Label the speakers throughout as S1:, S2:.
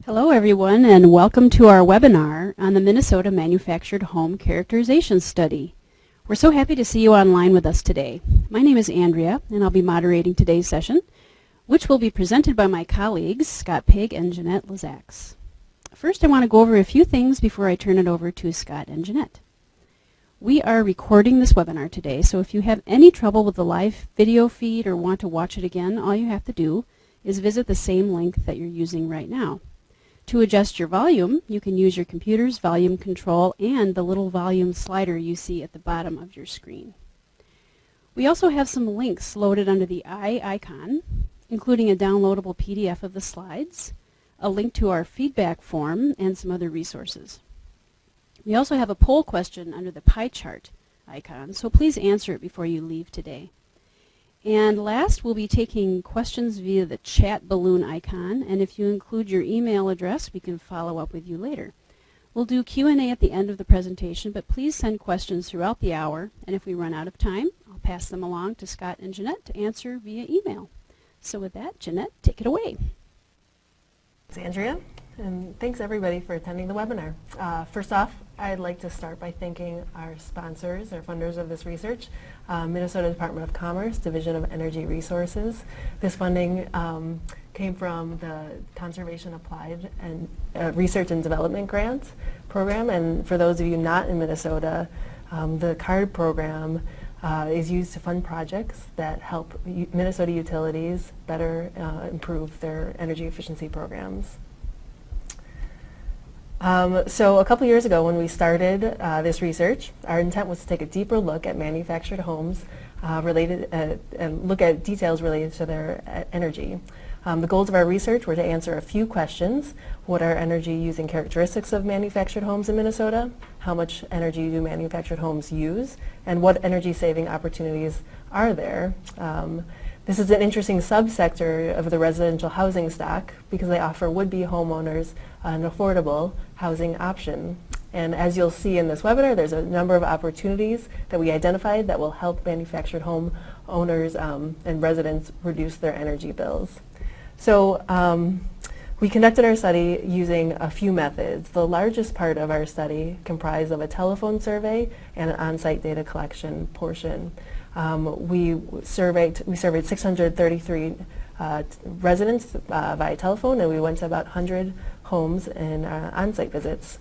S1: Hello everyone, and welcome to our webinar on the Minnesota Manufactured Home Characterization Study. We're so happy to see you online with us today. My name is Andrea, and I'll be moderating today's session, which will be presented by my colleagues, Scott Pig and Jeanette Lazax. First, I want to go over a few things before I turn it over to Scott and Jeanette. We are recording this webinar today, so if you have any trouble with the live video feed or want to watch it again, all you have to do is visit the same link that you're using right now. To adjust your volume, you can use your computer's volume control and the little volume slider you see at the bottom of your screen. We also have some links loaded under the I icon, including a downloadable PDF of the slides, a link to our feedback form, and some other resources. We also have a poll question under the pie chart icon, so please answer it before you leave today. And last, we'll be taking questions via the chat balloon icon, and if you include your email address, we can follow up with you later. We'll do Q&A at the end of the presentation, but please send questions throughout the hour, and if we run out of time, I'll pass them along to Scott and Jeanette to answer via email. So with that, Jeanette, take it away.
S2: Thanks, Andrea, and thanks everybody for attending the webinar. First off, I'd like to start by thanking our sponsors, our funders of this research, Minnesota Department of Commerce, Division of Energy Resources. This funding came from the Conservation Applied and Research and Development Grant program, and for those of you not in Minnesota, the CARD program is used to fund projects that help Minnesota utilities better improve their energy efficiency programs. So a couple years ago when we started this research, our intent was to take a deeper look at manufactured homes and look at details related to their energy. The goals of our research were to answer a few questions. What are energy using characteristics of manufactured homes in Minnesota? How much energy do manufactured homes use? And what energy saving opportunities are there? This is an interesting subsector of the residential housing stock because they offer would-be homeowners an affordable housing option. And as you'll see in this webinar, there's a number of opportunities that we identified that will help manufactured home owners and residents reduce their energy bills. So we conducted our study using a few methods. The largest part of our study comprised of a telephone survey and an on-site data collection portion. We surveyed 633 residents via telephone, and we went to about 100 homes in on-site visits.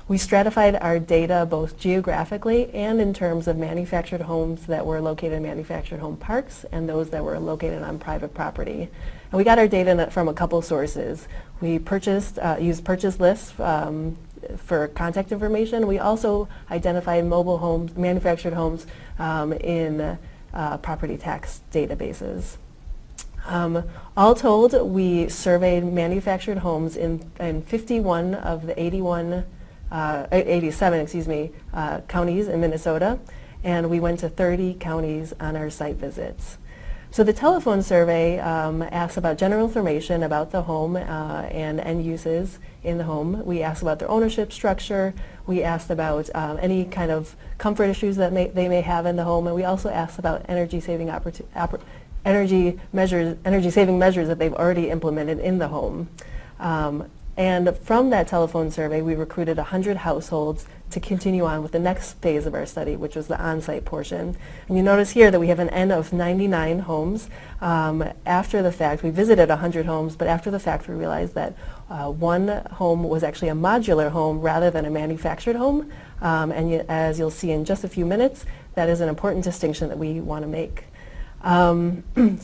S2: We stratified our data both geographically and in terms of manufactured homes that were located in manufactured home parks and those that were located on private property. And we got our data from a couple sources. We used purchase lists for contact information. We also identified mobile homes, manufactured homes in property tax databases. All told, we surveyed manufactured homes in 51 of the 87 counties in Minnesota, and we went to 30 counties on our site visits. So the telephone survey asks about general information about the home and end uses in the home. We asked about their ownership structure. We asked about any kind of comfort issues that they may have in the home, and we also asked about energy saving measures that they've already implemented in the home. And from that telephone survey, we recruited 100 households to continue on with the next phase of our study, which was the on-site portion. And you notice here that we have an N of 99 homes. After the fact, we visited 100 homes, but after the fact, we realized that one home was actually a modular home rather than a manufactured home. As you'll see in just a few minutes, that is an important distinction that we want to make. So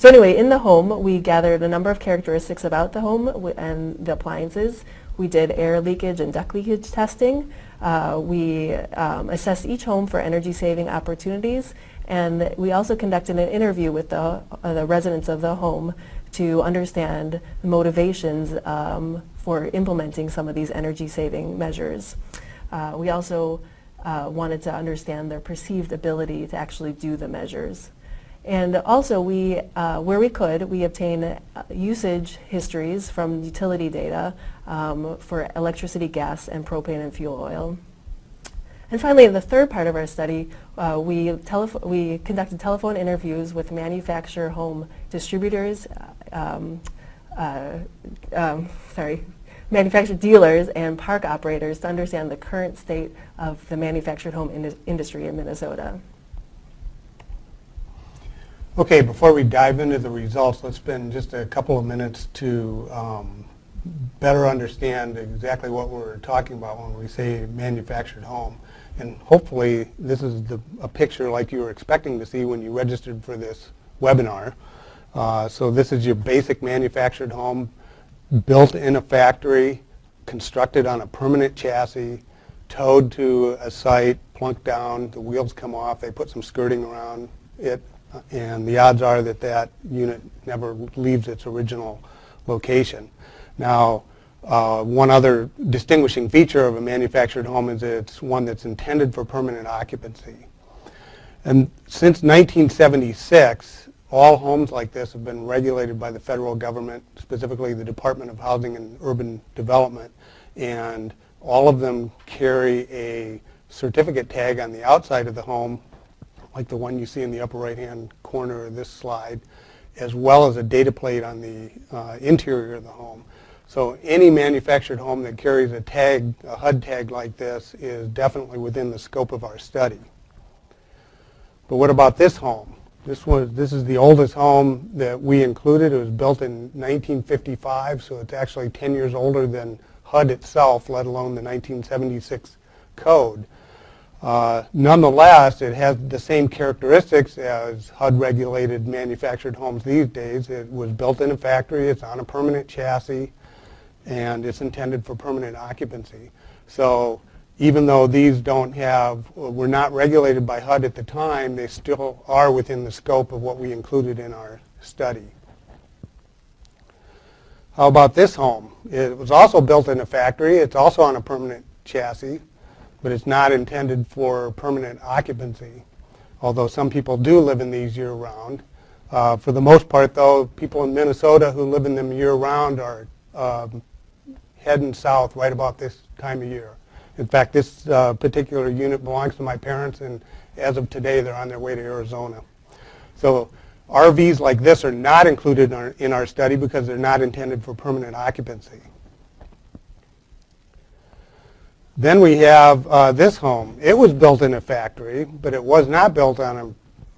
S2: anyway, in the home, we gathered a number of characteristics about the home and the appliances. We did air leakage and duct leakage testing. We assessed each home for energy saving opportunities, and we also conducted an interview with the residents of the home to understand the motivations for implementing some of these energy saving measures. We also wanted to understand their perceived ability to actually do the measures. And also, where we could, we obtained usage histories from utility data for electricity, gas, and propane and fuel oil. And finally, in the third part of our study, we conducted telephone interviews with manufacturer home distributors, manufactured dealers and park operators to understand the current state of the manufactured home industry in Minnesota.
S3: Okay, before we dive into the results, let's spend just a couple of minutes to better understand exactly what we're talking about when we say manufactured home. And hopefully this is a picture like you were expecting to see when you registered for this webinar. So this is your basic manufactured home, built in a factory, constructed on a permanent chassis, towed to a site, plunked down, the wheels come off, they put some skirting around it, and the odds are that that unit never leaves its original location. Now, one other distinguishing feature of a manufactured home is it's one that's intended for permanent occupancy. And since 1976, all homes like this have been regulated by the federal government, specifically the Department of Housing and Urban Development, and all of them carry a certificate tag on the outside of the home, like the one you see in the upper right-hand corner of this slide, as well as a data plate on the interior of the home. So any manufactured home that carries a tag, a HUD tag like this, is definitely within the scope of our study. But what about this home? This is the oldest home that we included. It was built in 1955, so it's actually 10 years older than HUD itself, let alone the 1976 code. Nonetheless, it has the same characteristics as HUD-regulated manufactured homes these days. It was built in a factory, it's on a permanent chassis, and it's intended for permanent occupancy. So even though these were not regulated by HUD at the time, they still are within the scope of what we included in our study. How about this home? It was also built in a factory. It's also on a permanent chassis, but it's not intended for permanent occupancy, although some people do live in these year-round. For the most part, though, people in Minnesota who live in them year-round are heading south right about this time of year. In fact, this particular unit belongs to my parents, and as of today, they're on their way to Arizona. So RVs like this are not included in our study because they're not intended for permanent occupancy. Then we have this home. It was built in a factory, but it was not built on a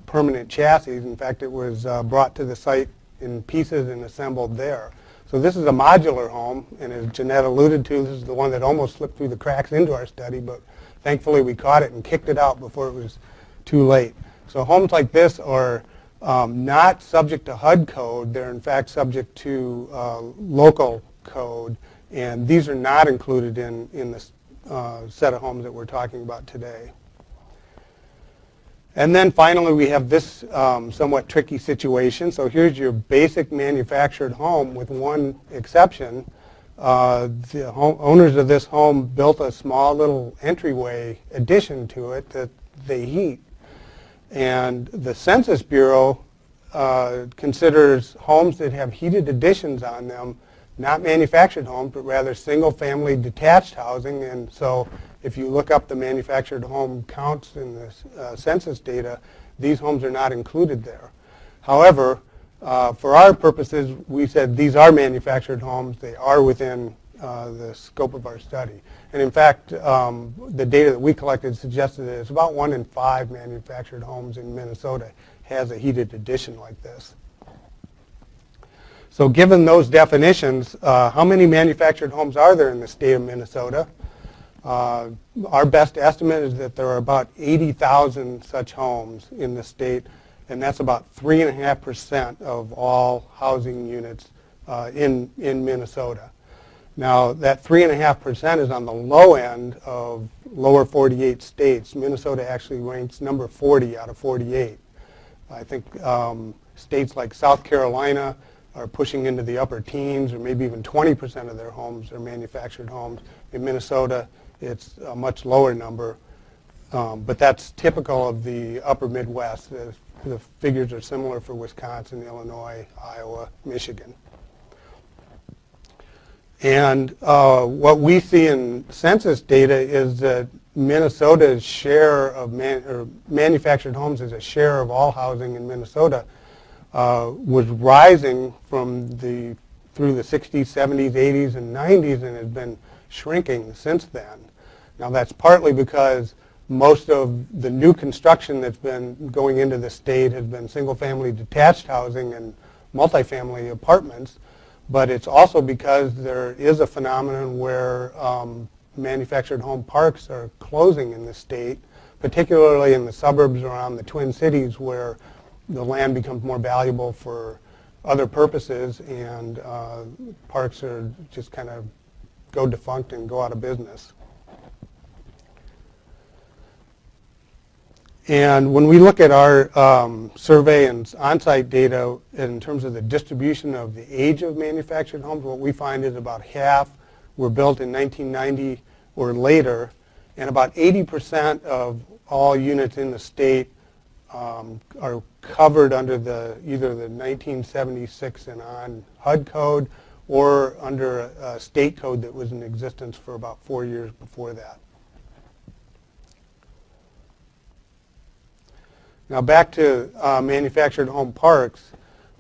S3: permanent chassis. In fact, it was brought to the site in pieces and assembled there. So this is a modular home, and as Jeanette alluded to, this is the one that almost slipped through the cracks into our study, but thankfully we caught it and kicked it out before it was too late. So homes like this are not subject to HUD code. They're in fact subject to local code, and these are not included in this set of homes that we're talking about today. And then finally, we have this somewhat tricky situation. So here's your basic manufactured home with one exception. The owners of this home built a small little entryway addition to it that they heat. And the Census Bureau considers homes that have heated additions on them not manufactured homes, but rather single-family detached housing. And so if you look up the manufactured home counts in the census data, these homes are not included there. However, for our purposes, we said these are manufactured homes. They are within the scope of our study. And in fact, the data that we collected suggested that it's about 1 in 5 manufactured homes in Minnesota has a heated addition like this. So given those definitions, how many manufactured homes are there in the state of Minnesota? Our best estimate is that there are about 80,000 such homes in the state, and that's about 3.5% of all housing units in Minnesota. Now, that 3.5% is on the low end of lower 48 states. Minnesota actually ranks number 40 out of 48. I think states like South Carolina are pushing into the upper teens, or maybe even 20% of their homes are manufactured homes. In Minnesota, it's a much lower number, but that's typical of the upper Midwest. The figures are similar for Wisconsin, Illinois, Iowa, Michigan. And what we see in census data is that Minnesota's share of manufactured homes as a share of all housing in Minnesota was rising from the through the 60s, 70s, 80s, and 90s, and has been shrinking since then. Now that's partly because most of the new construction that's been going into the state has been single-family detached housing and multifamily apartments, but it's also because there is a phenomenon where manufactured home parks are closing in the state, particularly in the suburbs around the Twin Cities where the land becomes more valuable for other purposes, and parks are just kind of go defunct and go out of business. And when we look at our survey and on-site data in terms of the distribution of the age of manufactured homes, what we find is about half were built in 1990 or later, and about 80% of all units in the state are covered under either the 1976 and on HUD code or under a state code that was in existence for about 4 years before that. Now back to manufactured home parks,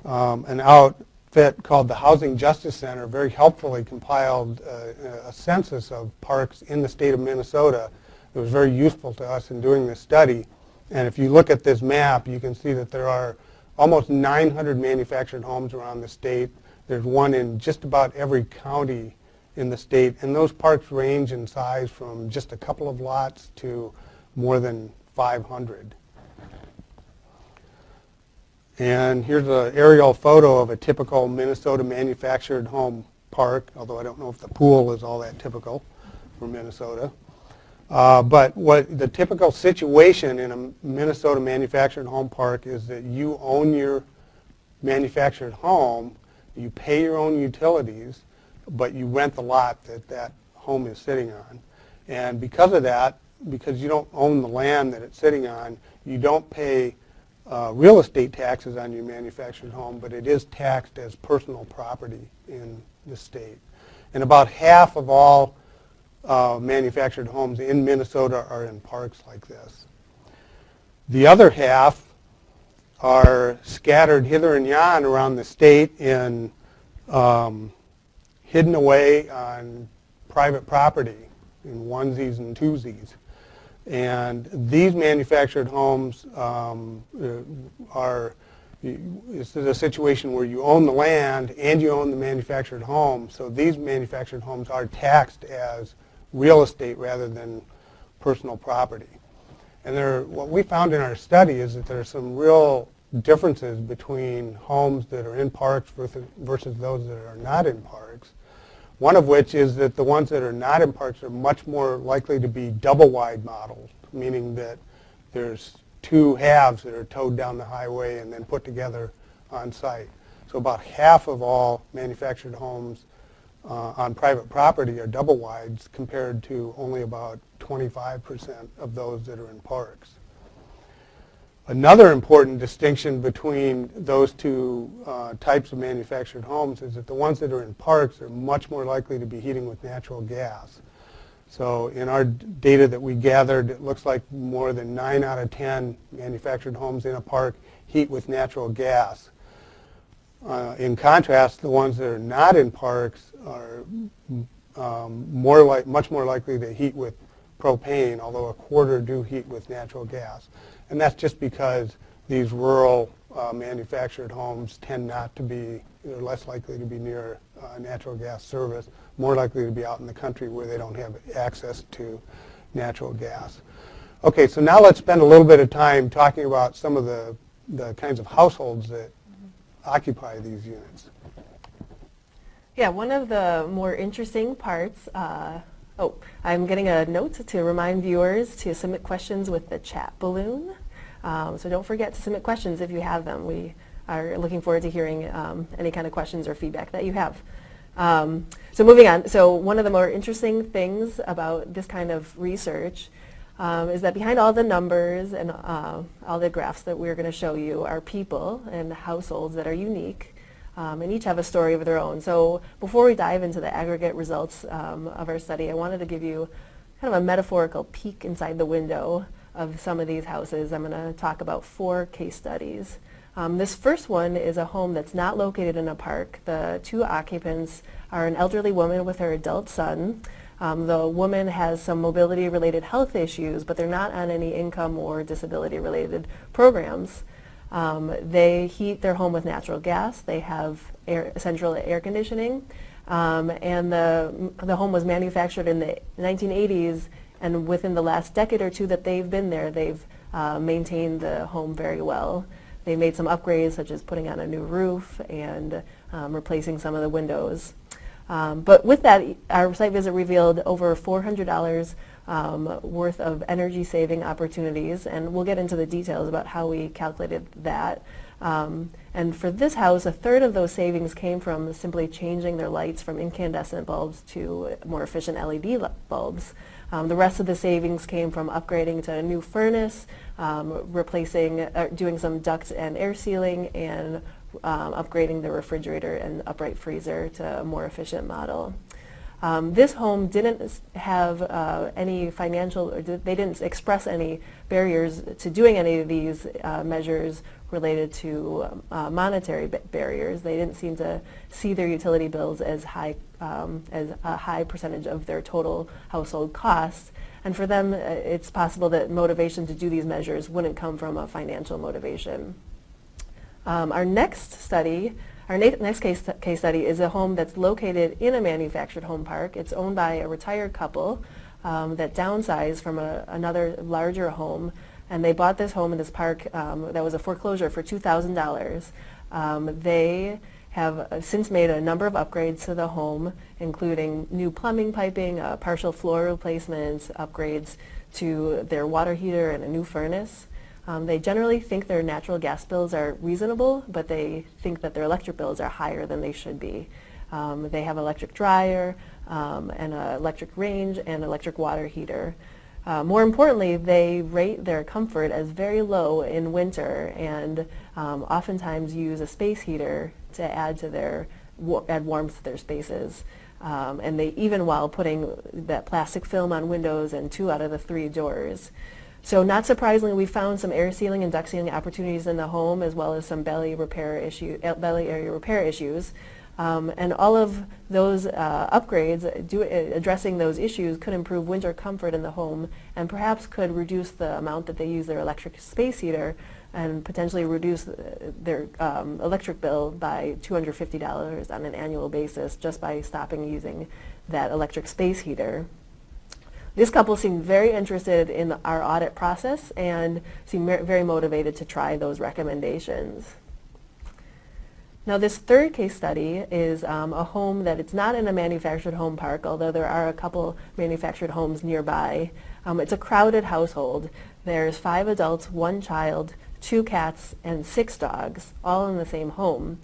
S3: an outfit called the Housing Justice Center very helpfully compiled a census of parks in the state of Minnesota. It was very useful to us in doing this study. And if you look at this map, you can see that there are almost 900 manufactured homes around the state. There's one in just about every county in the state, and those parks range in size from just a couple of lots to more than 500. And here's an aerial photo of a typical Minnesota manufactured home park, although I don't know if the pool is all that typical for Minnesota. But what the typical situation in a Minnesota manufactured home park is that you own your manufactured home, you pay your own utilities, but you rent the lot that that home is sitting on. And because of that, because you don't own the land that it's sitting on, you don't pay real estate taxes on your manufactured home, but it is taxed as personal property in the state. And about half of all manufactured homes in Minnesota are in parks like this. The other half are scattered hither and yon around the state in hidden away on private property in onesies and twosies. And these manufactured homes this is a situation where you own the land and you own the manufactured home. So these manufactured homes are taxed as real estate rather than personal property. And what we found in our study is that there are some real differences between homes that are in parks versus those that are not in parks. One of which is that the ones that are not in parks are much more likely to be double-wide models, meaning that there's two halves that are towed down the highway and then put together on site. So about half of all manufactured homes on private property are double-wides compared to only about 25% of those that are in parks. Another important distinction between those two types of manufactured homes is that the ones that are in parks are much more likely to be heating with natural gas. So in our data that we gathered, it looks like more than 9 out of 10 manufactured homes in a park heat with natural gas. In contrast, the ones that are not in parks are much more likely to heat with propane, although a quarter do heat with natural gas. And that's just because these rural manufactured homes tend not to be, they're less likely to be near natural gas service, more likely to be out in the country where they don't have access to natural gas. Okay, so now let's spend a little bit of time talking about some of the kinds of households that occupy these units.
S2: Yeah, one of the more interesting parts, I'm getting a note to remind viewers to submit questions with the chat balloon. So don't forget to submit questions if you have them. We are looking forward to hearing any kind of questions or feedback that you have. So moving on, so one of the more interesting things about this kind of research is that behind all the numbers and all the graphs that we're going to show you are people and households that are unique and each have a story of their own. So before we dive into the aggregate results of our study, I wanted to give you kind of a metaphorical peek inside the window of some of these houses. I'm going to talk about 4 case studies. This first one is a home that's not located in a park. The two occupants are an elderly woman with her adult son. The woman has some mobility-related health issues, but they're not on any income or disability-related programs. They heat their home with natural gas. They have central air conditioning. And the home was manufactured in the 1980s, and within the last decade or two that they've been there, they've maintained the home very well. They made some upgrades, such as putting on a new roof and replacing some of the windows. But with that, our site visit revealed over $400 worth of energy saving opportunities, and we'll get into the details about how we calculated that. And for this house, a third of those savings came from simply changing their lights from incandescent bulbs to more efficient LED bulbs. The rest of the savings came from upgrading to a new furnace, doing some duct and air sealing, and upgrading the refrigerator and upright freezer to a more efficient model. This home didn't have any financial, or they didn't express any barriers to doing any of these measures related to monetary barriers. They didn't seem to see their utility bills as a high percentage of their total household costs. And for them, it's possible that motivation to do these measures wouldn't come from a financial motivation. Our next case study is a home that's located in a manufactured home park. It's owned by a retired couple that downsized from another larger home, and they bought this home in this park that was a foreclosure for $2,000. They have since made a number of upgrades to the home, including new plumbing piping, partial floor replacements, upgrades to their water heater, and a new furnace. They generally think their natural gas bills are reasonable, but they think that their electric bills are higher than they should be. They have electric dryer, and an electric range, and electric water heater. More importantly, they rate their comfort as very low in winter, and oftentimes use a space heater to add warmth to their spaces. And they even while putting that plastic film on windows and 2 out of the 3 doors. So not surprisingly, we found some air sealing and duct sealing opportunities in the home, as well as some belly area repair issues. And all of those upgrades addressing those issues could improve winter comfort in the home, and perhaps could reduce the amount that they use their electric space heater, and potentially reduce their electric bill by $250 on an annual basis just by stopping using that electric space heater. This couple seemed very interested in our audit process and seemed very motivated to try those recommendations. Now, this third case study is a home that it's not in a manufactured home park, although there are a couple manufactured homes nearby. It's a crowded household. There's 5 adults, 1 child, 2 cats, and 6 dogs, all in the same home.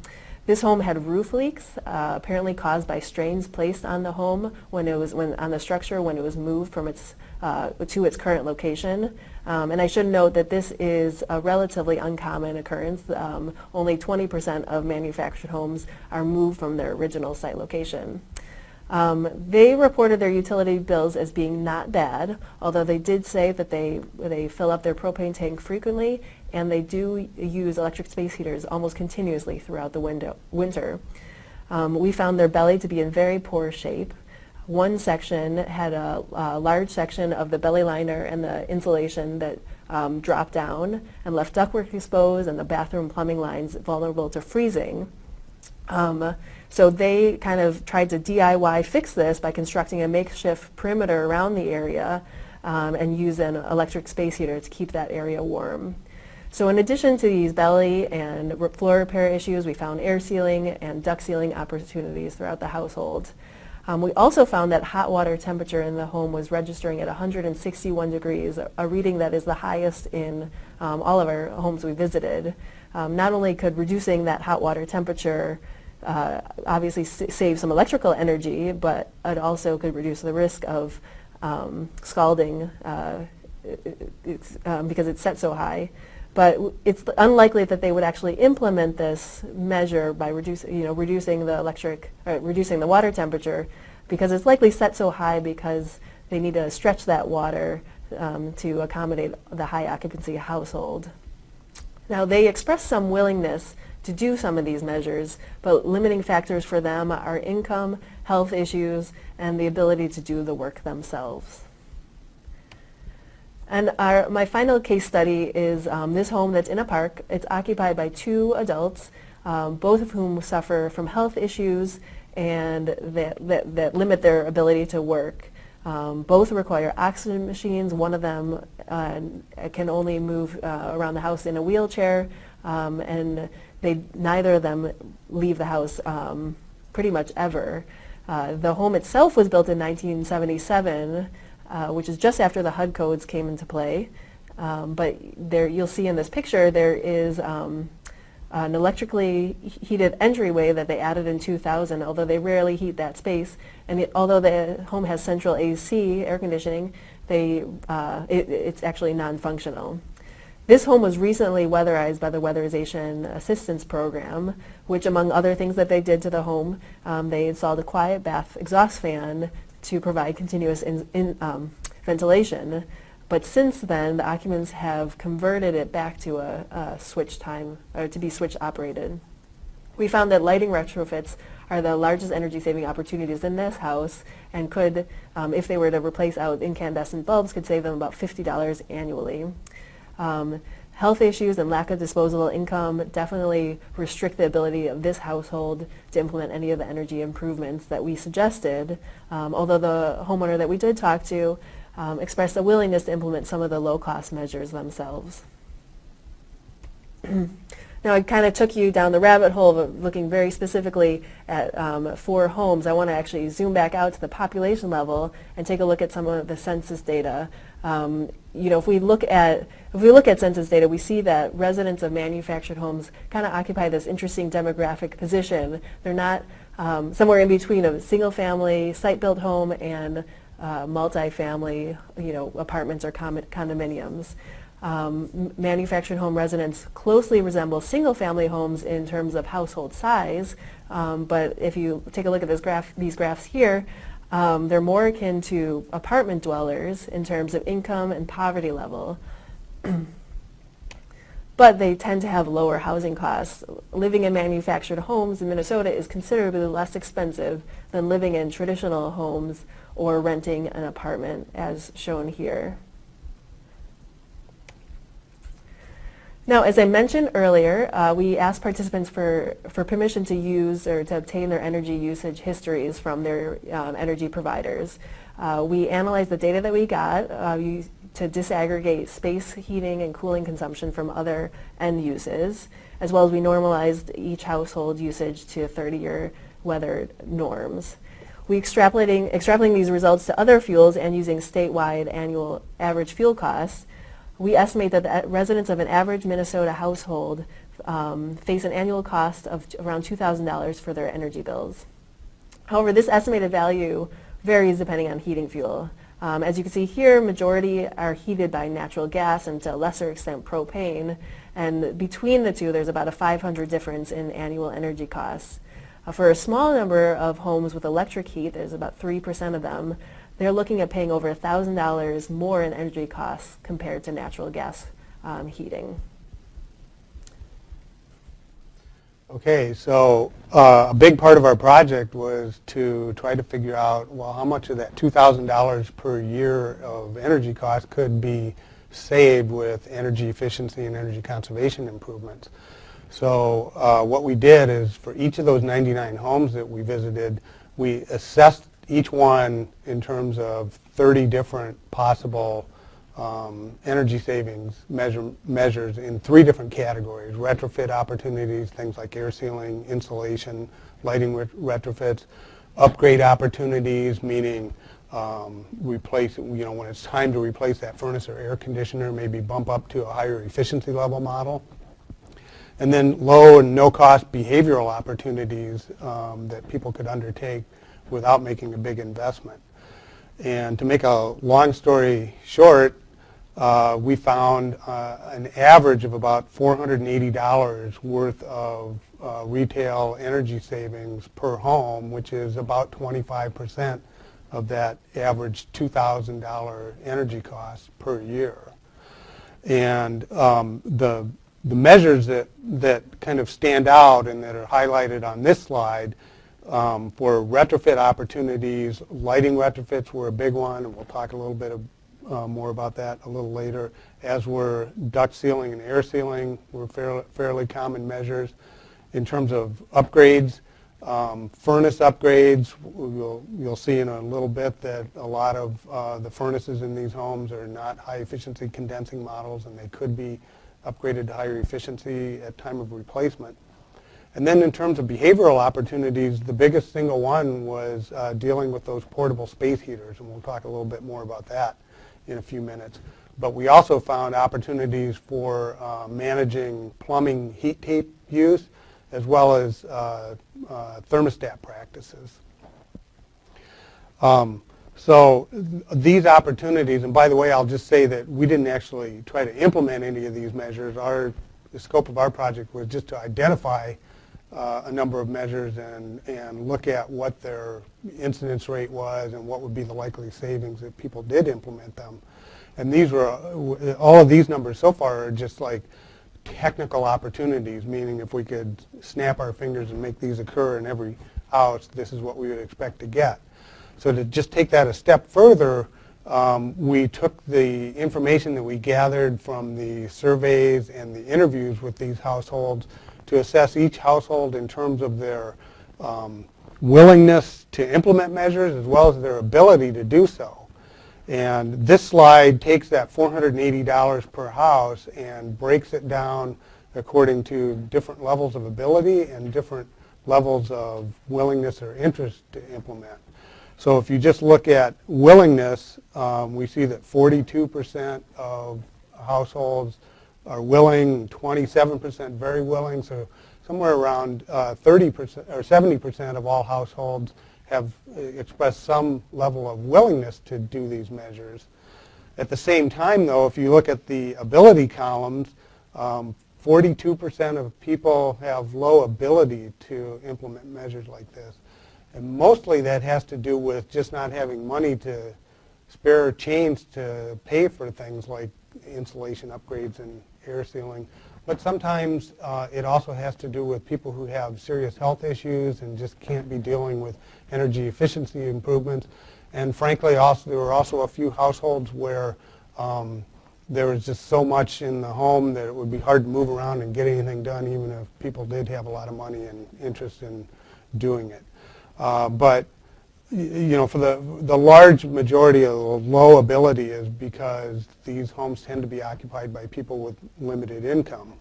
S2: This home had roof leaks, apparently caused by strains placed on the home on the structure when it was moved from to its current location. And I should note that this is a relatively uncommon occurrence. Only 20% of manufactured homes are moved from their original site location. They reported their utility bills as being not bad, although they did say that they fill up their propane tank frequently, and they do use electric space heaters almost continuously throughout the winter. We found their belly to be in very poor shape. One section had a large section of the belly liner and the insulation that dropped down and left ductwork exposed, and the bathroom plumbing lines vulnerable to freezing. So they kind of tried to DIY fix this by constructing a makeshift perimeter around the area and use an electric space heater to keep that area warm. So in addition to these belly and floor repair issues, we found air sealing and duct sealing opportunities throughout the household. We also found that hot water temperature in the home was registering at 161 degrees, a reading that is the highest in all of our homes we visited. Not only could reducing that hot water temperature obviously save some electrical energy, but it also could reduce the risk of scalding because it's set so high. But it's unlikely that they would actually implement this measure by reducing the water temperature, because it's likely set so high because they need to stretch that water to accommodate the high occupancy household. Now, they express some willingness to do some of these measures, but limiting factors for them are income, health issues, and the ability to do the work themselves. And my final case study is this home that's in a park. It's occupied by 2 adults, both of whom suffer from health issues and that limit their ability to work. Both require oxygen machines. One of them can only move around the house in a wheelchair, and neither of them leave the house pretty much ever. The home itself was built in 1977, which is just after the HUD codes came into play. But there, you'll see in this picture, there is an electrically heated entryway that they added in 2000, although they rarely heat that space. And although the home has central AC, air conditioning, it's actually non-functional. This home was recently weatherized by the Weatherization Assistance Program, which among other things that they did to the home, they installed a quiet bath exhaust fan to provide continuous ventilation. But since then, the occupants have converted it back to a switch time, or to be switch operated. We found that lighting retrofits are the largest energy saving opportunities in this house, and could, if they were to replace out incandescent bulbs, could save them about $50 annually. Health issues and lack of disposable income definitely restrict the ability of this household to implement any of the energy improvements that we suggested, although the homeowner that we did talk to expressed a willingness to implement some of the low-cost measures themselves. Now, I kind of took you down the rabbit hole of looking very specifically at 4 homes. I want to actually zoom back out to the population level and take a look at some of the census data. You know, if we look at census data, we see that residents of manufactured homes kind of occupy this interesting demographic position. They're not somewhere in between a single-family site-built home and multi-family, you know, apartments or condominiums. Manufactured home residents closely resemble single-family homes in terms of household size, but if you take a look at these graphs here, they're more akin to apartment dwellers in terms of income and poverty level. But they tend to have lower housing costs. Living in manufactured homes in Minnesota is considerably less expensive than living in traditional homes or renting an apartment, as shown here. Now, as I mentioned earlier, we asked participants for permission to use or to obtain their energy usage histories from their energy providers. We analyzed the data that we got to disaggregate space heating and cooling consumption from other end uses, as well as we normalized each household usage to 30-year weather norms. We extrapolating these results to other fuels and using statewide annual average fuel costs, we estimate that the residents of an average Minnesota household face an annual cost of around $2,000 for their energy bills. However, this estimated value varies depending on heating fuel. As you can see here, majority are heated by natural gas and to a lesser extent propane, and between the two there's about a $500 difference in annual energy costs. For a small number of homes with electric heat, there's about 3% of them, they're looking at paying over $1,000 more in energy costs compared to natural gas heating.
S3: Okay, so a big part of our project was to try to figure out, well, how much of that $2,000 per year of energy costs could be saved with energy efficiency and energy conservation improvements. So what we did is for each of those 99 homes that we visited, we assessed each one in terms of 30 different possible energy savings measures in 3 different categories: retrofit opportunities, things like air sealing, insulation, lighting retrofits; upgrade opportunities, meaning replace, you know, when it's time to replace that furnace or air conditioner, maybe bump up to a higher efficiency level model; and then low and no cost behavioral opportunities that people could undertake without making a big investment. And to make a long story short, we found an average of about $480 worth of retail energy savings per home, which is about 25% of that average $2,000 energy cost per year. And the The measures that kind of stand out and that are highlighted on this slide for retrofit opportunities, lighting retrofits were a big one, and we'll talk a little bit more about that a little later, as were duct sealing and air sealing were fairly common measures. In terms of upgrades, furnace upgrades, you'll see in a little bit that a lot of the furnaces in these homes are not high efficiency condensing models, and they could be upgraded to higher efficiency at time of replacement. And then in terms of behavioral opportunities, the biggest single one was dealing with those portable space heaters, and we'll talk a little bit more about that in a few minutes. But we also found opportunities for managing plumbing heat tape use, as well as thermostat practices. So these opportunities, and by the way, I'll just say that we didn't actually try to implement any of these measures. The scope of our project was just to identify a number of measures and look at what their incidence rate was and what would be the likely savings if people did implement them. And these were, all of these numbers so far are just like technical opportunities, meaning if we could snap our fingers and make these occur in every house, this is what we would expect to get. So to just take that a step further, we took the information that we gathered from the surveys and the interviews with these households to assess each household in terms of their willingness to implement measures as well as their ability to do so. And this slide takes that $480 per house and breaks it down according to different levels of ability and different levels of willingness or interest to implement. So if you just look at willingness, we see that 42% of households are willing, 27% very willing, so somewhere around 30% or 70% of all households have expressed some level of willingness to do these measures. At the same time, though, if you look at the ability columns, 42% of people have low ability to implement measures like this. And mostly that has to do with just not having money to spare change to pay for things like insulation upgrades and air sealing. But sometimes it also has to do with people who have serious health issues and just can't be dealing with energy efficiency improvements. And frankly, also there were also a few households where there was just so much in the home that it would be hard to move around and get anything done, even if people did have a lot of money and interest in doing it. But you know, for the large majority of the low ability is because these homes tend to be occupied by people with limited income.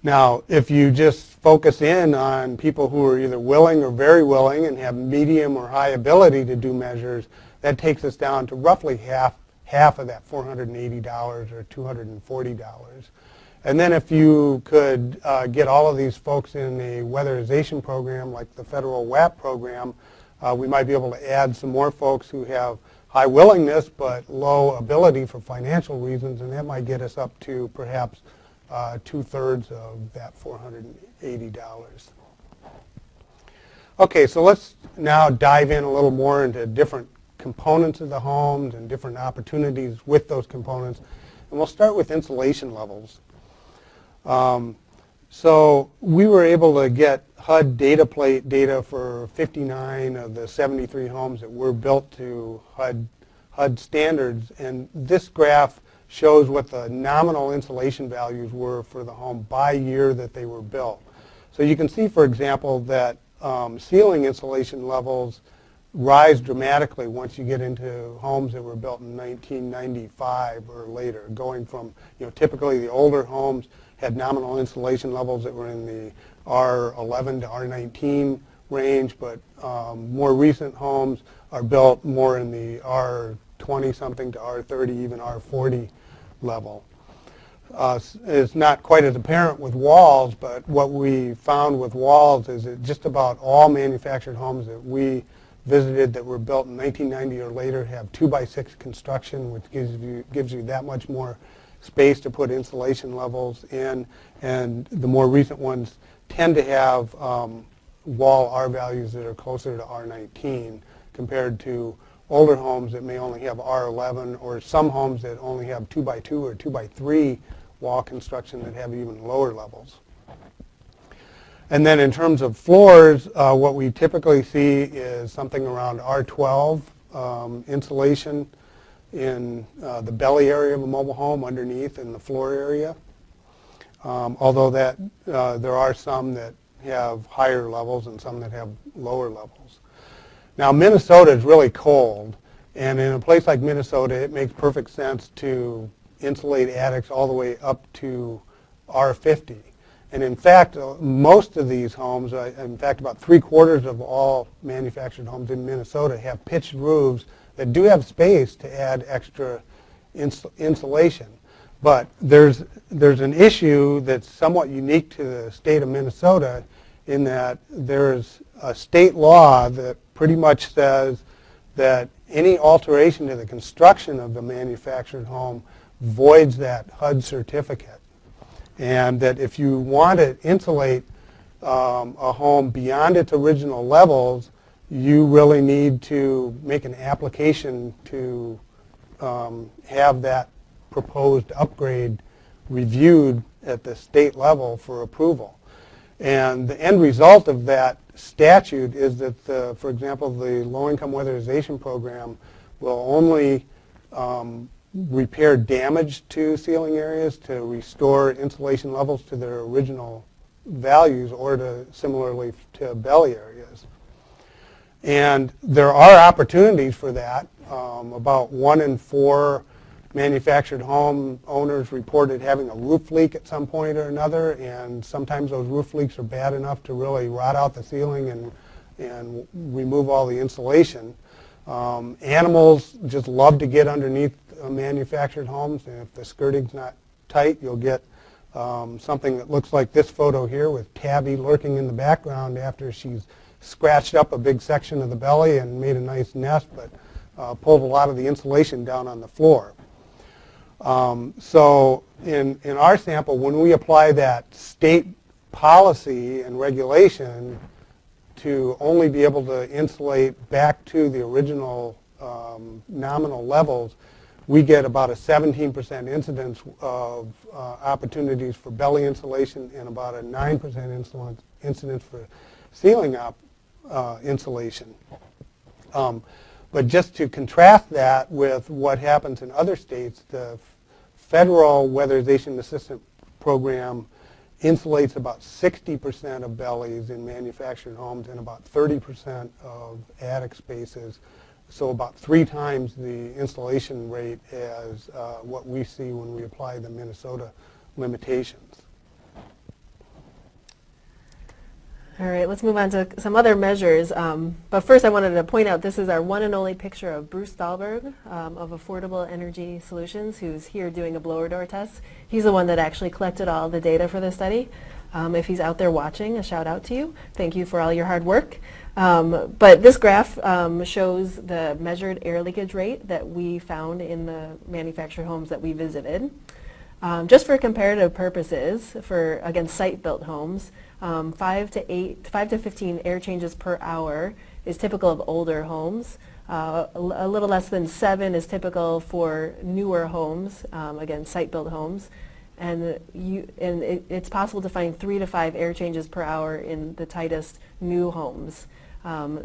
S3: Now, if you just focus in on people who are either willing or very willing and have medium or high ability to do measures, that takes us down to roughly half of that $480 or $240. And then if you could get all of these folks in a weatherization program like the federal WAP program, we might be able to add some more folks who have high willingness but low ability for financial reasons, and that might get us up to perhaps 2/3 of that $480. Okay, so let's now dive in a little more into different components of the homes and different opportunities with those components. And we'll start with insulation levels. So we were able to get HUD data plate data for 59 of the 73 homes that were built to HUD standards, and this graph shows what the nominal insulation values were for the home by year that they were built. So you can see, for example, that ceiling insulation levels rise dramatically once you get into homes that were built in 1995 or later, going from, you know, typically the older homes had nominal insulation levels that were in the R11 to R19 range, but more recent homes are built more in the R20 something to R30, even R40 level. It's not quite as apparent with walls, but what we found with walls is that just about all manufactured homes that we visited that were built in 1990 or later have 2x6 construction, which gives you that much more space to put insulation levels in, and the more recent ones tend to have wall R values that are closer to R19 compared to older homes that may only have R11, or some homes that only have 2x2 or 2x3 wall construction that have even lower levels. And then in terms of floors, what we typically see is something around R12 insulation in the belly area of a mobile home underneath in the floor area. Although that there are some that have higher levels and some that have lower levels. Now Minnesota is really cold, and in a place like Minnesota it makes perfect sense to insulate attics all the way up to R50. And in fact, most of these homes, in fact about 3/4 of all manufactured homes in Minnesota have pitched roofs that do have space to add extra insulation. But there's an issue that's somewhat unique to the state of Minnesota in that there's a state law that pretty much says that any alteration to the construction of the manufactured home voids that HUD certificate. And that if you want to insulate a home beyond its original levels, you really need to make an application to have that proposed upgrade reviewed at the state level for approval. And the end result of that statute is that, for example, the low-income weatherization program will only repair damage to ceiling areas to restore insulation levels to their original values or to similarly to belly areas. And there are opportunities for that. About 1 in 4 manufactured home owners reported having a roof leak at some point or another, and sometimes those roof leaks are bad enough to really rot out the ceiling and remove all the insulation. Animals just love to get underneath manufactured homes, and if the skirting's not tight, you'll get something that looks like this photo here with Tabby lurking in the background after she's scratched up a big section of the belly and made a nice nest, but pulled a lot of the insulation down on the floor. So in our sample, when we apply that state policy and regulation to only be able to insulate back to the original nominal levels, we get about a 17% incidence of opportunities for belly insulation and about a 9% incidence for ceiling insulation. But just to contrast that with what happens in other states, the federal weatherization assistance program insulates about 60% of bellies in manufactured homes and about 30% of attic spaces, so about 3 times the installation rate as what we see when we apply the Minnesota limitations.
S2: All right, let's move on to some other measures. But first I wanted to point out this is our one and only picture of Bruce Dahlberg of Affordable Energy Solutions, who's here doing a blower door test. He's the one that actually collected all the data for the study. If he's out there watching, a shout out to you. Thank you for all your hard work. But this graph shows the measured air leakage rate that we found in the manufactured homes that we visited. Just for comparative purposes, for against site-built homes, 5 to 15 air changes per hour is typical of older homes. A little less than 7 is typical for newer homes, again, site-built homes. And it's possible to find 3 to 5 air changes per hour in the tightest new homes.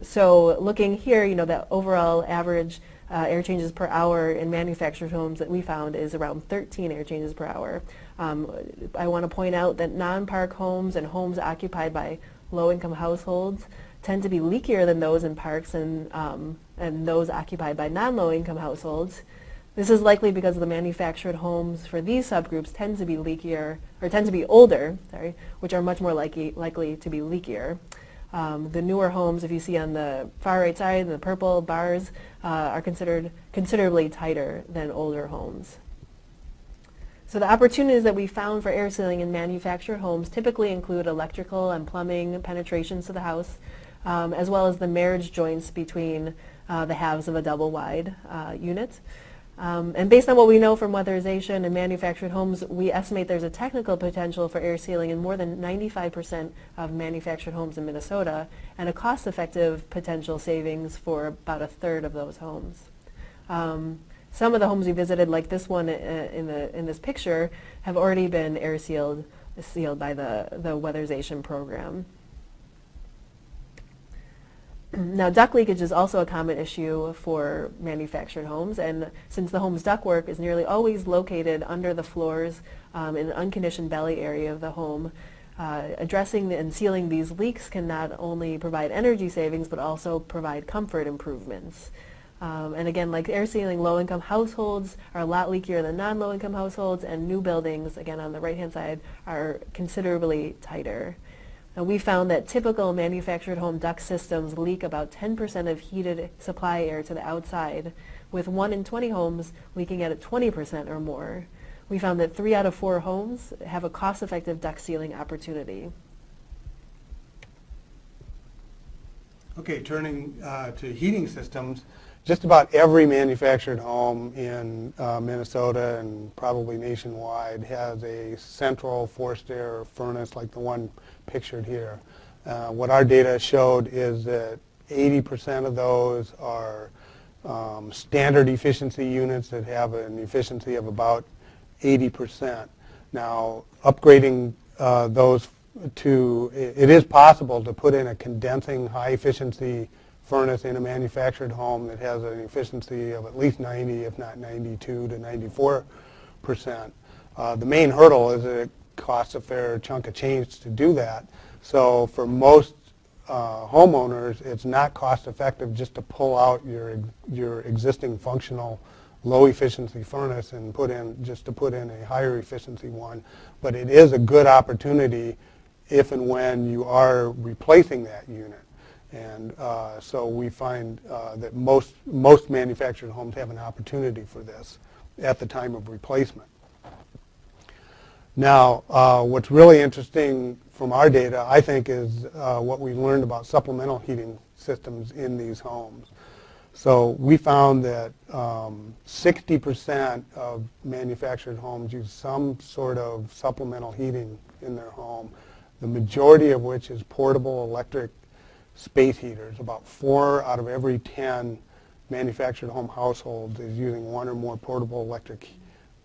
S2: So looking here, you know, that overall average air changes per hour in manufactured homes that we found is around 13 air changes per hour. I want to point out that non-park homes and homes occupied by low-income households tend to be leakier than those in parks and those occupied by non-low-income households. This is likely because the manufactured homes for these subgroups tend to be leakier, or tend to be older, which are much more likely to be leakier. The newer homes, if you see on the far right side, the purple bars, are considered considerably tighter than older homes. So the opportunities that we found for air sealing in manufactured homes typically include electrical and plumbing penetrations to the house, as well as the marriage joints between the halves of a double-wide unit. And based on what we know from weatherization and manufactured homes, we estimate there's a technical potential for air sealing in more than 95% of manufactured homes in Minnesota, and a cost-effective potential savings for about 1/3 of those homes. Some of the homes we visited, like this one in this picture, have already been sealed by the weatherization program. Now, duct leakage is also a common issue for manufactured homes, and since the home's ductwork is nearly always located under the floors in an unconditioned belly area of the home, addressing and sealing these leaks can not only provide energy savings but also provide comfort improvements. And again, like air sealing, low-income households are a lot leakier than non-low-income households, and new buildings, again on the right-hand side, are considerably tighter. And we found that typical manufactured home duct systems leak about 10% of heated supply air to the outside, with 1 in 20 homes leaking at 20% or more. We found that 3 out of 4 homes have a cost-effective duct sealing opportunity.
S3: Okay, turning to heating systems, just about every manufactured home in Minnesota and probably nationwide has a central forced air furnace like the one pictured here. What our data showed is that 80% of those are standard efficiency units that have an efficiency of about 80%. Now, upgrading those to, it is possible to put in a condensing high efficiency furnace in a manufactured home that has an efficiency of at least 90, if not 92 to 94%. The main hurdle is that it costs a fair chunk of change to do that. So for most homeowners, it's not cost effective just to pull out your existing functional low efficiency furnace and put in a higher efficiency one. But it is a good opportunity if and when you are replacing that unit. And so we find that most manufactured homes have an opportunity for this at the time of replacement. Now, what's really interesting from our data, I think, is what we learned about supplemental heating systems in these homes. So we found that 60% of manufactured homes use some sort of supplemental heating in their home, the majority of which is portable electric space heaters. About 4 out of every 10 manufactured home households is using 1 or more portable electric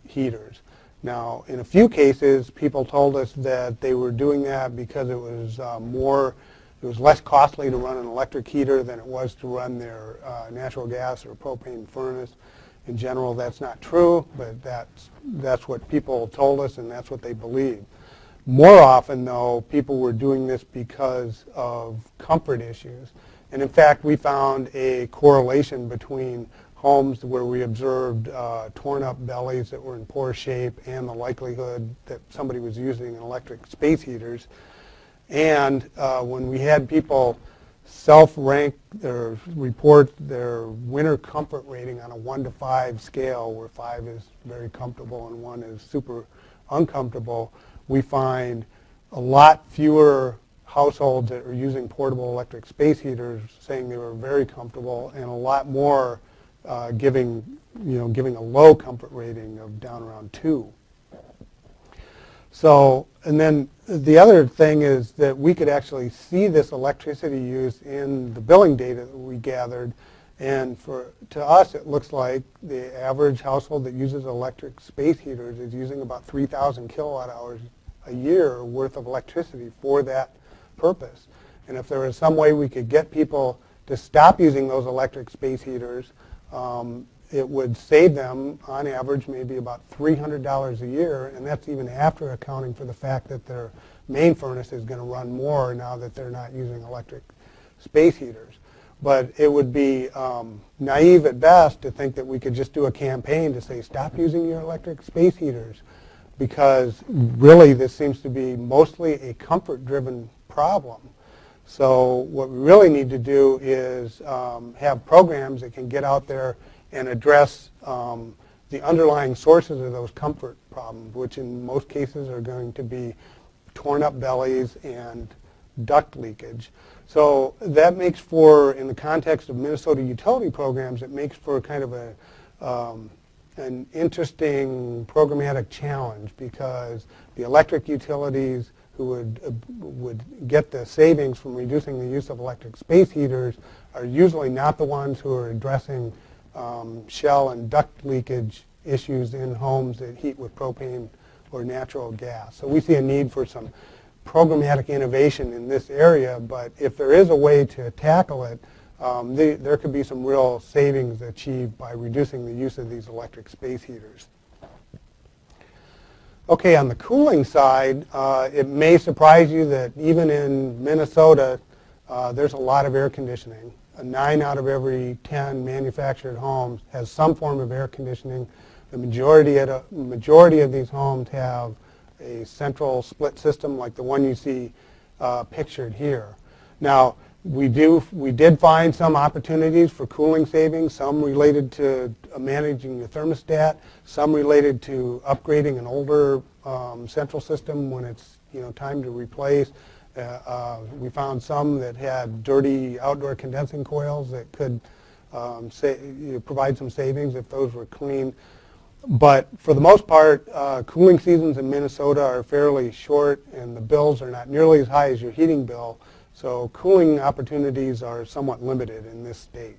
S3: heaters. Now, in a few cases, people told us that they were doing that because it was less costly to run an electric heater than it was to run their natural gas or propane furnace. In general, that's not true, but that's what people told us, and that's what they believed. More often, though, people were doing this because of comfort issues. And in fact, we found a correlation between homes where we observed torn up bellies that were in poor shape and the likelihood that somebody was using electric space heaters. And when we had people self-rank or report their winter comfort rating on a 1 to 5 scale, where 5 is very comfortable and 1 is super uncomfortable, we find a lot fewer households that are using portable electric space heaters saying they were very comfortable, and a lot more giving a low comfort rating of down around 2. So, and then the other thing is that we could actually see this electricity use in the billing data that we gathered, and to us it looks like the average household that uses electric space heaters is using about 3,000 kilowatt hours a year worth of electricity for that purpose. And if there was some way we could get people to stop using those electric space heaters, it would save them, on average, maybe about $300 a year, and that's even after accounting for the fact that their main furnace is going to run more now that they're not using electric space heaters. But it would be naive at best to think that we could just do a campaign to say, stop using your electric space heaters, because really this seems to be mostly a comfort-driven problem. So what we really need to do is have programs that can get out there and address the underlying sources of those comfort problems, which in most cases are going to be torn up bellies and duct leakage. So that makes for, in the context of Minnesota utility programs, it makes for kind of an interesting programmatic challenge, because the electric utilities who would get the savings from reducing the use of electric space heaters are usually not the ones who are addressing shell and duct leakage issues in homes that heat with propane or natural gas. So we see a need for some programmatic innovation in this area, but if there is a way to tackle it, there could be some real savings achieved by reducing the use of these electric space heaters. Okay, on the cooling side, it may surprise you that even in Minnesota, there's a lot of air conditioning. 9 out of every 10 manufactured homes has some form of air conditioning. The majority of these homes have a central split system like the one you see pictured here. Now, we did find some opportunities for cooling savings, some related to managing the thermostat, some related to upgrading an older central system when it's time to replace. We found some that had dirty outdoor condensing coils that could provide some savings if those were clean. But for the most part, cooling seasons in Minnesota are fairly short, and the bills are not nearly as high as your heating bill. So cooling opportunities are somewhat limited in this state.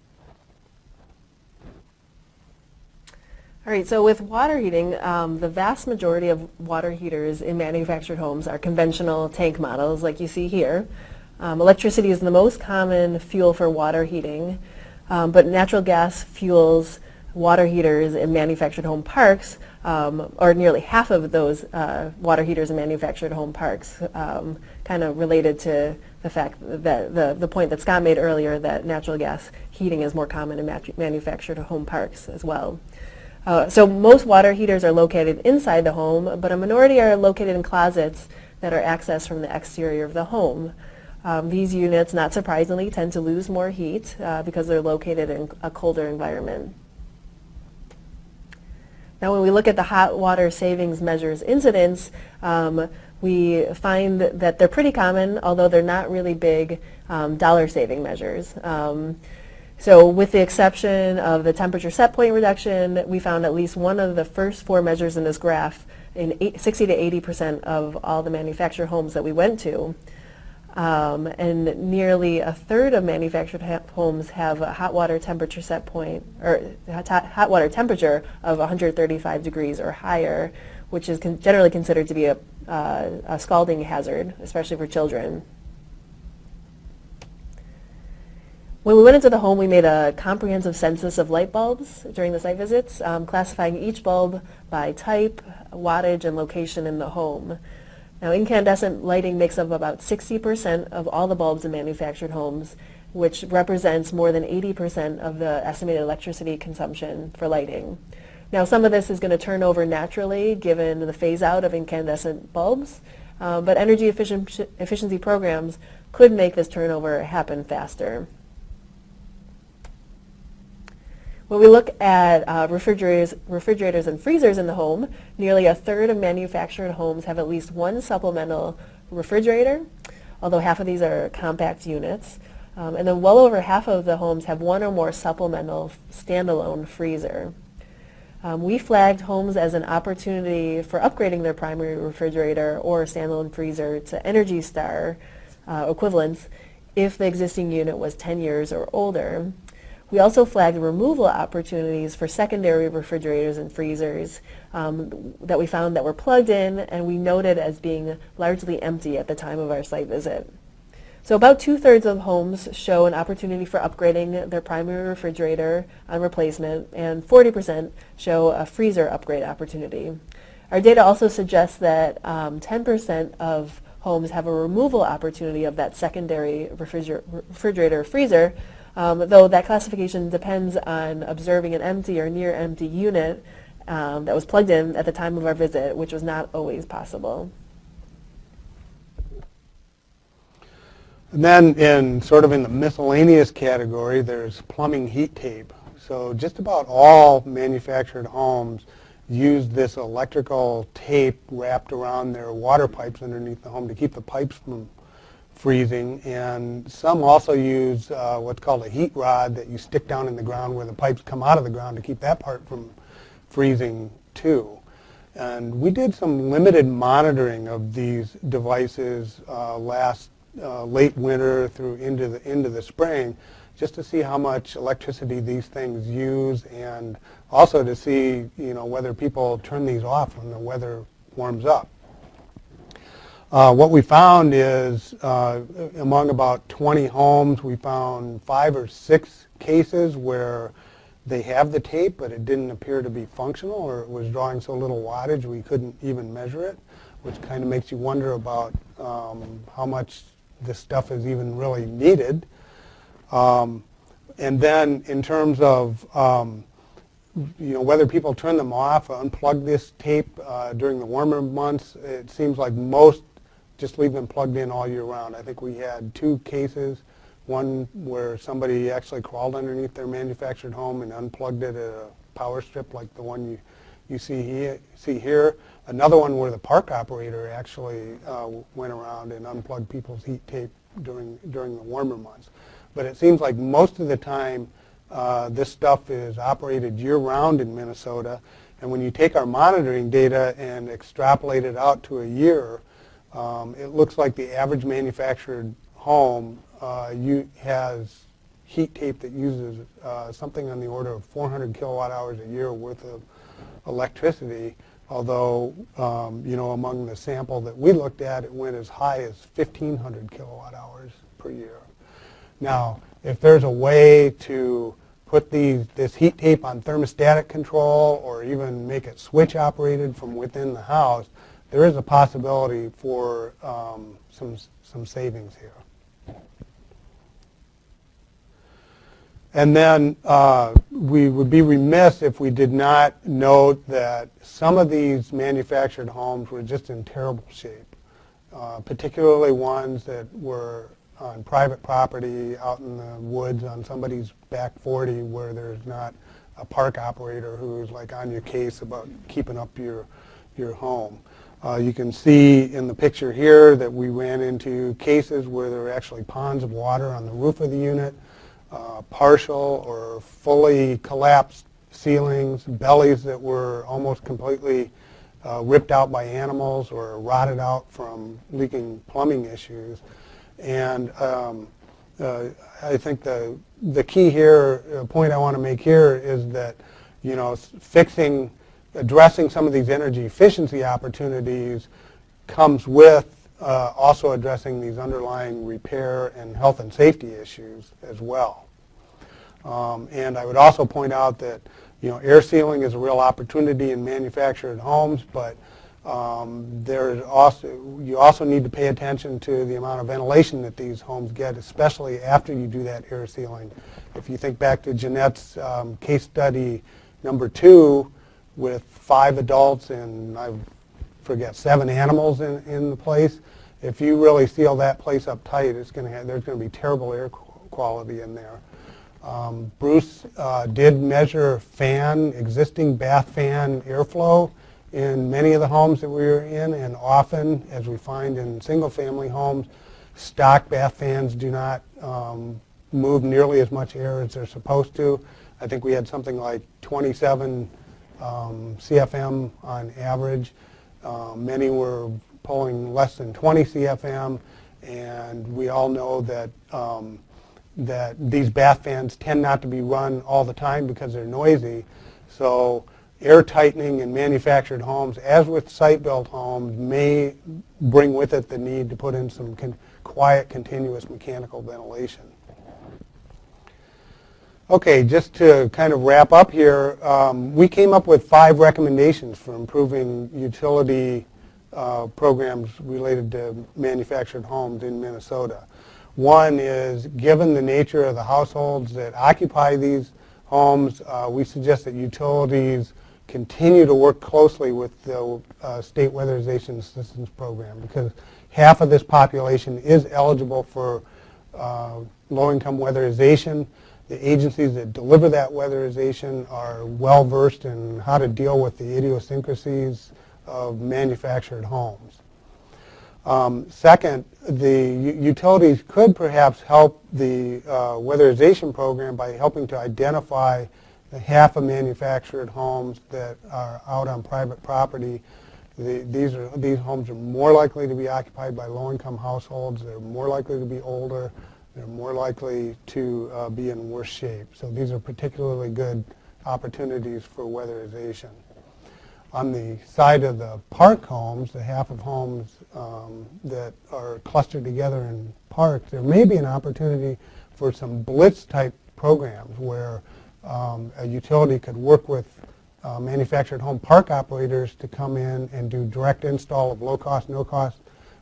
S2: All right, so with water heating, the vast majority of water heaters in manufactured homes are conventional tank models like you see here. Electricity is the most common fuel for water heating, but natural gas fuels water heaters in manufactured home parks, or nearly half of those water heaters in manufactured home parks, kind of related to the fact that the point that Scott made earlier that natural gas heating is more common in manufactured home parks as well. So most water heaters are located inside the home, but a minority are located in closets that are accessed from the exterior of the home. These units, not surprisingly, tend to lose more heat because they're located in a colder environment. Now when we look at the hot water savings measures incidents, we find that they're pretty common, although they're not really big dollar saving measures. So with the exception of the temperature set point reduction, we found at least one of the first 4 measures in this graph in 60 to 80% of all the manufactured homes that we went to. And nearly a third of manufactured homes have a hot water temperature set point, or hot water temperature of 135 degrees or higher, which is generally considered to be a scalding hazard, especially for children. When we went into the home, we made a comprehensive census of light bulbs during the site visits, classifying each bulb by type, wattage, and location in the home. Now, incandescent lighting makes up about 60% of all the bulbs in manufactured homes, which represents more than 80% of the estimated electricity consumption for lighting. Now, some of this is going to turn over naturally given the phase out of incandescent bulbs, but energy efficiency programs could make this turnover happen faster. When we look at refrigerators and freezers in the home, nearly a third of manufactured homes have at least one supplemental refrigerator, although half of these are compact units. And then well over half of the homes have one or more supplemental standalone freezer. We flagged homes as an opportunity for upgrading their primary refrigerator or standalone freezer to Energy Star equivalents if the existing unit was 10 years or older. We also flagged removal opportunities for secondary refrigerators and freezers that we found that were plugged in and we noted as being largely empty at the time of our site visit. So about 2/3 of homes show an opportunity for upgrading their primary refrigerator on replacement, and 40% show a freezer upgrade opportunity. Our data also suggests that 10% of homes have a removal opportunity of that secondary refrigerator or freezer, though that classification depends on observing an empty or near empty unit that was plugged in at the time of our visit, which was not always possible.
S3: And then in the miscellaneous category, there's plumbing heat tape. So just about all manufactured homes use this electrical tape wrapped around their water pipes underneath the home to keep the pipes from freezing, and some also use what's called a heat rod that you stick down in the ground where the pipes come out of the ground to keep that part from freezing too. And we did some limited monitoring of these devices last late winter through into the spring, just to see how much electricity these things use, and also to see, whether people turn these off when the weather warms up. What we found is among about 20 homes, we found 5 or 6 cases where they have the tape, but it didn't appear to be functional, or it was drawing so little wattage we couldn't even measure it, which kind of makes you wonder about how much this stuff is even really needed. And then in terms of whether people turn them off or unplug this tape during the warmer months, it seems like most just leave them plugged in all year round. I think we had 2 cases, one where somebody actually crawled underneath their manufactured home and unplugged it at a power strip like the one you see here. Another one where the park operator actually went around and unplugged people's heat tape during the warmer months. But it seems like most of the time this stuff is operated year-round in Minnesota, and when you take our monitoring data and extrapolate it out to a year, it looks like the average manufactured home has heat tape that uses something on the order of 400 kilowatt hours a year worth of electricity, although among the sample that we looked at, it went as high as 1,500 kilowatt hours per year. Now, if there's a way to put this heat tape on thermostatic control or even make it switch operated from within the house, there is a possibility for some savings here. And then we would be remiss if we did not note that some of these manufactured homes were just in terrible shape, particularly ones that were on private property out in the woods on somebody's back 40 where there's not a park operator who's like on your case about keeping up your home. You can see in the picture here that we ran into cases where there were actually ponds of water on the roof of the unit, partial or fully collapsed ceilings, bellies that were almost completely ripped out by animals or rotted out from leaking plumbing issues. And I think the key here, point I want to make here is that, addressing some of these energy efficiency opportunities comes with also addressing these underlying repair and health and safety issues as well. And I would also point out that, air sealing is a real opportunity in manufactured homes, but you also need to pay attention to the amount of ventilation that these homes get, especially after you do that air sealing. If you think back to Jeanette's case study number 2 with 5 adults and I forget 7 animals in the place, if you really seal that place up tight, there's going to be terrible air quality in there. Bruce did measure existing bath fan airflow in many of the homes that we were in, and often, as we find in single-family homes, stock bath fans do not move nearly as much air as they're supposed to. I think we had something like 27 CFM on average. Many were pulling less than 20 CFM, and we all know that that these bath fans tend not to be run all the time because they're noisy. So air tightening in manufactured homes, as with site-built homes, may bring with it the need to put in some quiet, continuous mechanical ventilation. Okay, just to kind of wrap up here, we came up with 5 recommendations for improving utility programs related to manufactured homes in Minnesota. One is, given the nature of the households that occupy these homes, we suggest that utilities continue to work closely with the State Weatherization Assistance Program, because half of this population is eligible for low-income weatherization. The agencies that deliver that weatherization are well versed in how to deal with the idiosyncrasies of manufactured homes. Second, the utilities could perhaps help the weatherization program by helping to identify the half of manufactured homes that are out on private property. These homes are more likely to be occupied by low-income households. They're more likely to be older. They're more likely to be in worse shape. So these are particularly good opportunities for weatherization. On the side of the park homes, the half of homes that are clustered together in parks, there may be an opportunity for some blitz-type programs where a utility could work with manufactured home park operators to come in and do direct install of low-cost, no-cost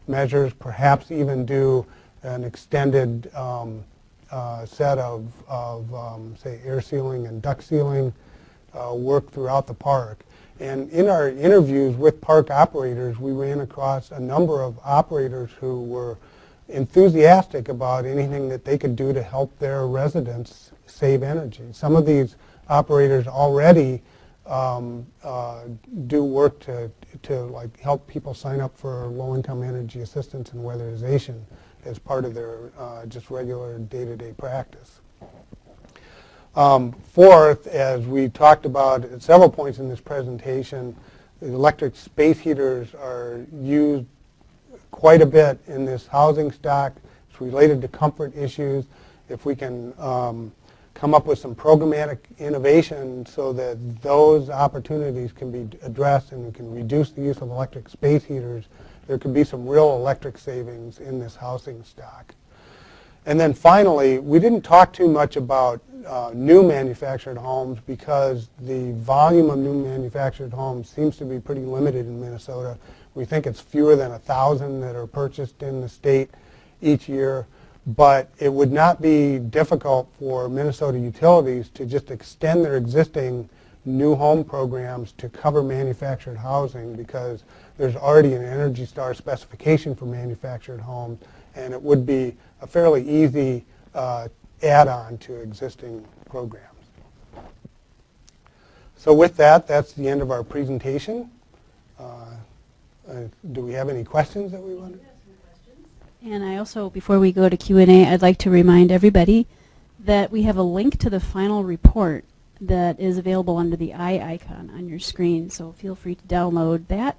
S3: measures, perhaps even do an extended set of say, air sealing and duct sealing work throughout the park. And in our interviews with park operators, we ran across a number of operators who were enthusiastic about anything that they could do to help their residents save energy. Some of these operators already do work to like help people sign up for low-income energy assistance and weatherization as part of their just regular day-to-day practice. Fourth, as we talked about at several points in this presentation, electric space heaters are used quite a bit in this housing stock. It's related to comfort issues. If we can come up with some programmatic innovation so that those opportunities can be addressed and we can reduce the use of electric space heaters, there could be some real electric savings in this housing stock. And then finally, we didn't talk too much about new manufactured homes because the volume of new manufactured homes seems to be pretty limited in Minnesota. We think it's fewer than 1,000 that are purchased in the state each year, but it would not be difficult for Minnesota utilities to just extend their existing new home programs to cover manufactured housing because there's already an Energy Star specification for manufactured homes, and it would be a fairly easy add-on to existing programs. So with that, that's the end of our presentation. Do we have any questions that we want to?
S1: And I also, before we go to Q&A, I'd like to remind everybody that we have a link to the final report that is available under the eye icon on your screen. So feel free to download that.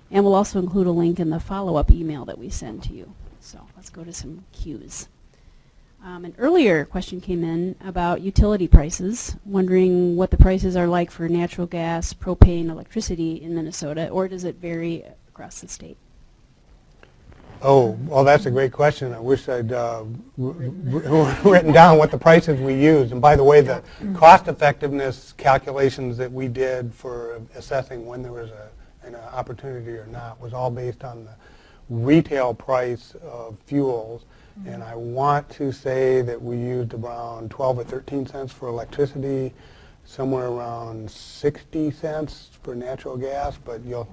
S1: And we'll also include a link in the follow-up email that we send to you. So let's go to some Q's. An earlier question came in about utility prices, wondering what the prices are like for natural gas, propane, electricity in Minnesota, or does it vary across the state?
S3: Oh, well, that's a great question. I wish I'd written down what the prices we use. And by the way, the cost effectiveness calculations that we did for assessing when there was an opportunity or not was all based on the retail price of fuels. And I want to say that we used around 12 or 13 cents for electricity, somewhere around 60 cents for natural gas, but you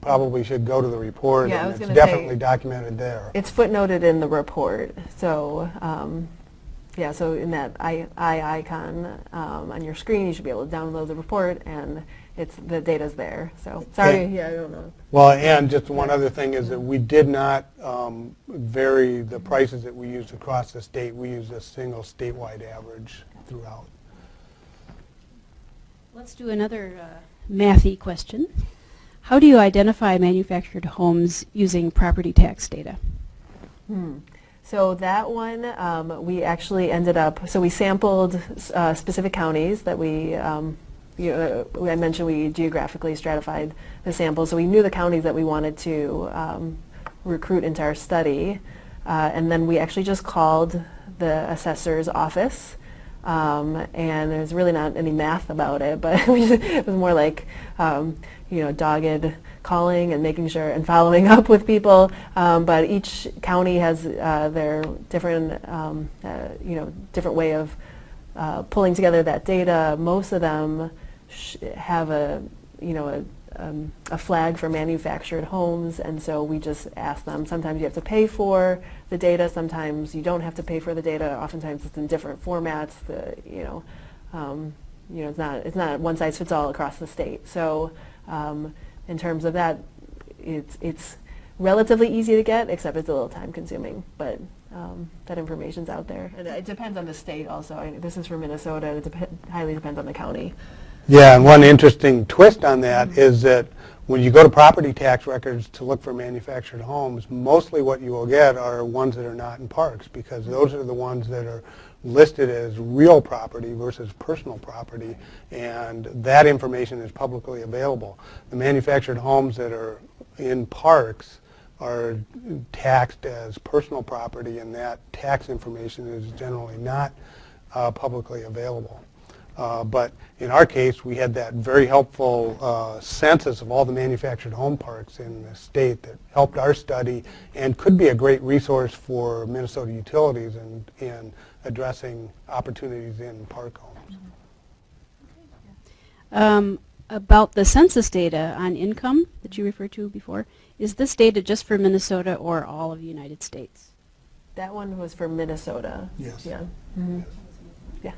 S3: probably should go to the report,
S2: Yeah,
S3: and it's definitely documented there.
S2: It's footnoted in the report. So, yeah, so in that eye icon on your screen, you should be able to download the report, and the data's there. So, sorry, yeah, I don't know.
S3: Well, and just one other thing is that we did not vary the prices that we used across the state. We used a single statewide average throughout.
S1: Let's do another mathy question. How do you identify manufactured homes using property tax data?
S2: So that one, we actually ended up, so we sampled specific counties that I mentioned we geographically stratified the samples, so we knew the counties that we wanted to recruit into our study, and then we actually just called the assessor's office, and there's really not any math about it, but it was more like dogged calling and making sure and following up with people. But each county has their different different way of pulling together that data. Most of them have a flag for manufactured homes, and so we just ask them. Sometimes you have to pay for the data. Sometimes you don't have to pay for the data. Oftentimes it's in different formats. It's not one size fits all across the state. So in terms of that, it's relatively easy to get, except it's a little time consuming. But that information's out there. And it depends on the state also. This is for Minnesota. It highly depends on the county.
S3: Yeah, and one interesting twist on that is that When you go to property tax records to look for manufactured homes, mostly what you will get are ones that are not in parks, because those are the ones that are listed as real property versus personal property, and that information is publicly available. The manufactured homes that are in parks are taxed as personal property, and that tax information is generally not publicly available. But in our case, we had that very helpful census of all the manufactured home parks in the state that helped our study and could be a great resource for Minnesota utilities in addressing opportunities in park homes.
S1: About the census data on income that you referred to before, is this data just for Minnesota or all of the United States?
S2: That one was for Minnesota.
S3: Yes.
S2: Yeah. Mm-hmm. Yeah.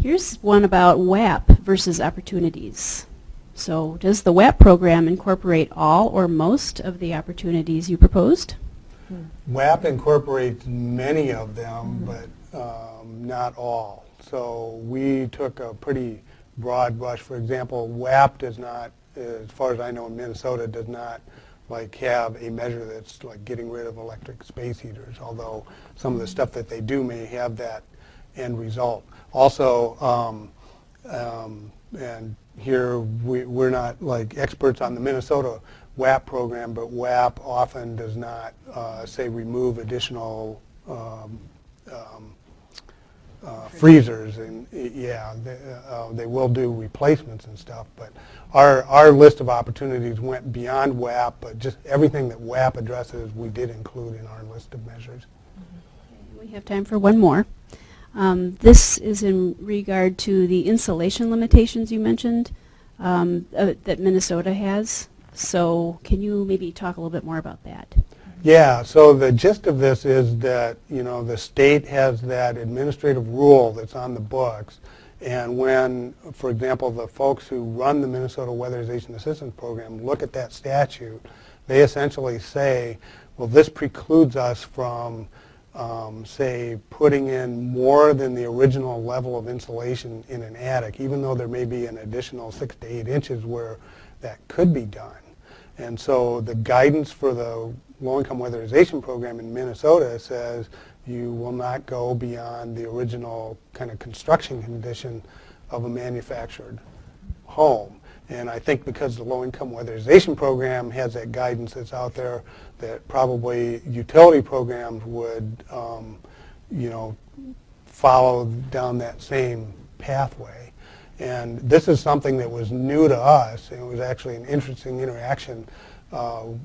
S1: Here's one about WAP versus opportunities. So does the WAP program incorporate all or most of the opportunities you proposed?
S3: WAP incorporates many of them, but not all. So we took a pretty broad brush. For example, WAP does not, as far as I know in Minnesota, does not like have a measure that's like getting rid of electric space heaters, although some of the stuff that they do may have that end result. Also, and here we're not like experts on the Minnesota WAP program, but WAP often does not say remove additional freezers, and yeah, they will do replacements and stuff, but our list of opportunities went beyond WAP, but just everything that WAP addresses we did include in our list of measures.
S1: We have time for one more. This is in regard to the insulation limitations you mentioned that Minnesota has. So can you maybe talk a little bit more about that?
S3: Yeah, so the gist of this is that, you know, the state has that administrative rule that's on the books, and when, for example, the folks who run the Minnesota Weatherization Assistance Program look at that statute, they essentially say, well, this precludes us from say, putting in more than the original level of insulation in an attic, even though there may be an additional 6 to 8 inches where that could be done. And so the guidance for the low-income weatherization program in Minnesota says you will not go beyond the original kind of construction condition of a manufactured home. And I think because the low-income weatherization program has that guidance that's out there, that probably utility programs would, you know, follow down that same pathway. And this is something that was new to us. It was actually an interesting interaction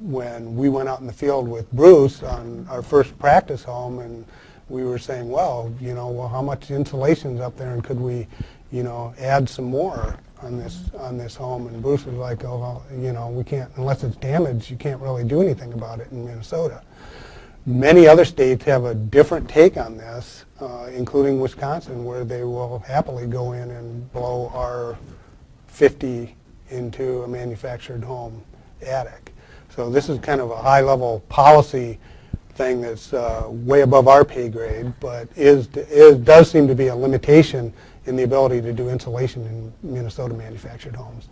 S3: when we went out in the field with Bruce on our first practice home, and we were saying, well, you know, well, how much insulation's up there, and could we, you know, add some more on this home? And Bruce was like, oh, well, you know, we can't, unless it's damaged, you can't really do anything about it in Minnesota. Many other states have a different take on this, including Wisconsin, where they will happily go in and blow R50 into a manufactured home attic. So this is kind of a high-level policy thing that's way above our pay grade, but does seem to be a limitation in the ability to do insulation in Minnesota manufactured homes.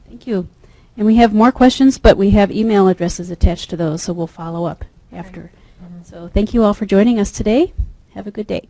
S1: Thank you. And we have more questions, but we have email addresses attached to those, so we'll follow up after. So thank you all for joining us today. Have a good day.